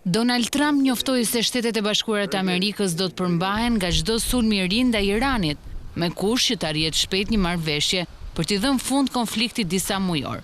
Donald Trump njoftoi se Shtetet e Bashkuara të Amerikës do të përmbahen nga çdo sulm i ri ndaj Iranit, me kush që të arrihet shpejt një marrëveshje për t'i dhënë fund konfliktit disa mujor,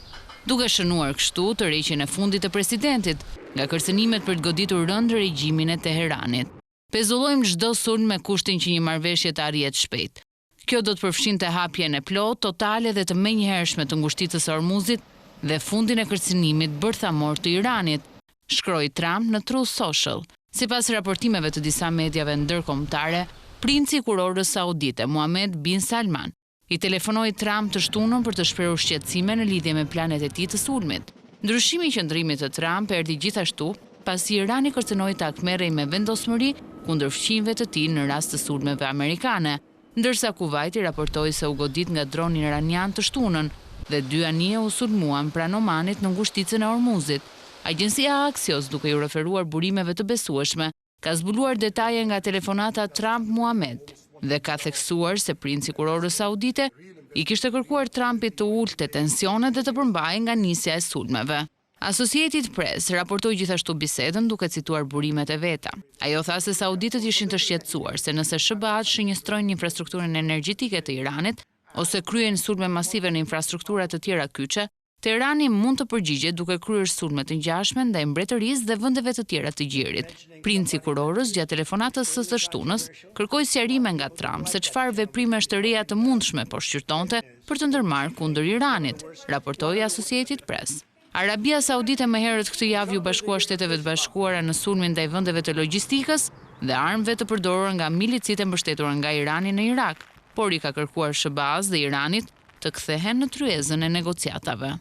duke shënuar kështu tërheqjen e fundit të presidentit nga kërcënimet për të goditur rënd regjimin e Teheranit. Pezullojmë çdo sulm me kushtin që një marrëveshje të arrihet shpejt. Kjo do të përfshinte hapjen e plotë, totale dhe të menjëhershme të ngushticës së Hormuzit dhe fundin e kërcënimit bërthamor të Iranit, shkroi Trump në Truth Social. Sipas raportimeve të disa mediave ndërkombëtare, princi i kurorës saudite Mohammed bin Salman i telefonoi Trump të shtunën për të shprehur shqetësime në lidhje me planet e tij të sulmit. Ndryshimi i qëndrimit të Trump erdhi gjithashtu pasi Irani kërcënoi ta merrej me vendosmëri kundër fqinjve të tij në rast të sulmeve amerikane, ndërsa Kuwaiti raportoi se u godit nga droni iranian të shtunën dhe 2 anije u sulmuan pranë Omanit në ngushticën e Hormuzit. Agjencia Axios, duke ju referuar burimeve të besueshme, ka zbuluar detaje nga telefonata Trump-Muhammad dhe ka theksuar se princi i kurorës saudite i kishte kërkuar Trumpit të ulte tensionet dhe të përmbahej nga nisja e sulmeve. Associated Press raportoi gjithashtu bisedën duke cituar burimet e veta. Ajo tha se sauditët ishin të shqetësuar se nëse SBA shënjestrojnë infrastrukturën energjetike të Iranit ose kryejnë sulme masive në infrastruktura të tjera kyçe, Teherani mund të përgjigjet duke kryer sulme të ngjashme ndaj mbretërisë dhe vendeve të tjera të gjirit. Princi i kurorës gjatë telefonatës së shtunës kërkoi sqarime nga Trump se çfarë veprimesh të reja të mundshme po shqyrtonte për të ndërmarrë kundër Iranit, raportoi Associated Press. Arabia Saudite më herët këtë javë ju bashkua Shteteve të Bashkuara në sulmin ndaj vendeve të logjistikës dhe armëve të përdorura nga milicitë e mbështetura nga Irani në Irak, por i ka kërkuar SBA-s dhe Iranit të kthehen në tryezën e negociatave.